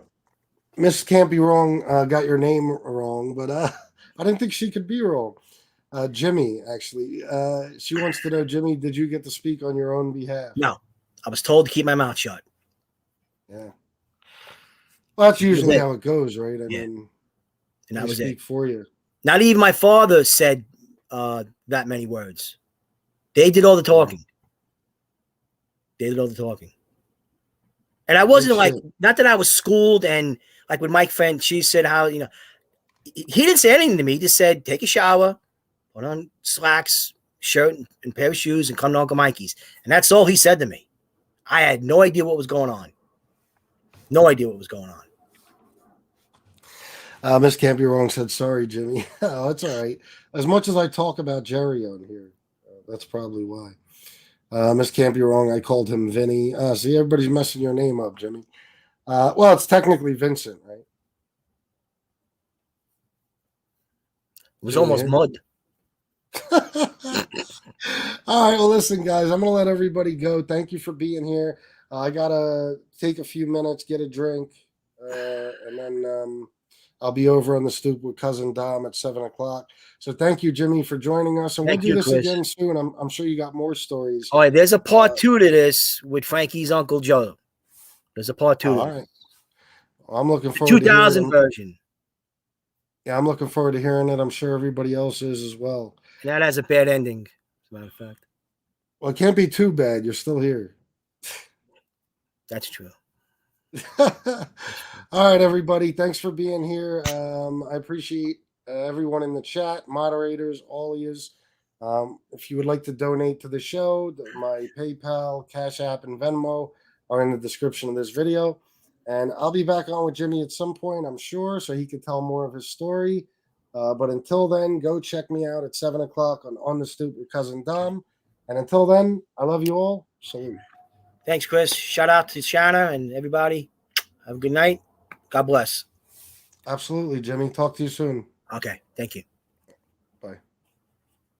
Miss Can't Be Wrong got your name wrong, but I didn't think she could be wrong. Jimmy, actually. She wants to know, Jimmy, did you get to speak on your own behalf? No, I was told to keep my mouth shut. Yeah. Well, that's usually how it goes, right? I mean, and that was speak it for you. Not even my father said that many words. They did all the talking. They did all the talking. And I wasn't like, not that I was schooled and like with Mike Fent, she said how, you know, he didn't say anything to me. He just said, take a shower, put on slacks, shirt, and pair of shoes, and come to Uncle Mikey's. And that's all he said to me. I had no idea what was going on. No idea what was going on. Miss Can't Be Wrong said, sorry, Jimmy. Oh, that's all right. As much as I talk about Jerry on here, that's probably why. Miss Can't Be Wrong, I called him Vinny. See, everybody's messing your name up, Jimmy. Well, it's technically Vincent, right? It was almost mud. All right. Well, listen, guys, I'm going to let everybody go. Thank you for being here. I got to take a few minutes, get a drink, and then I'll be over on the stoop with Cousin Dom at 7 o'clock. So thank you, Jimmy, for joining us. And we'll do this again soon. I'm sure you got more stories. All right. There's a part 2 to this with Frankie's Uncle Joe. There's a part 2 to all right. Well, I'm looking the forward 2000 to version. Yeah, I'm looking forward to hearing it. I'm sure everybody else is as well. And that has a bad ending, as a matter of fact. Well, it can't be too bad. You're still here. That's true. All right, everybody. Thanks for being here. I appreciate everyone in the chat, moderators, all of yous. If you would like to donate to the show, my PayPal, Cash App, and Venmo are in the description of this video. And I'll be back on with Jimmy at some point, I'm sure, so he can tell more of his story. But until then, go check me out at 7 o'clock on the Stoop with Cousin Dom. And until then, I love you all. Salute. Thanks, Chris. Shout out to Shanna and everybody. Have a good night. God bless. Absolutely, Jimmy. Talk to you soon. Okay. Thank you.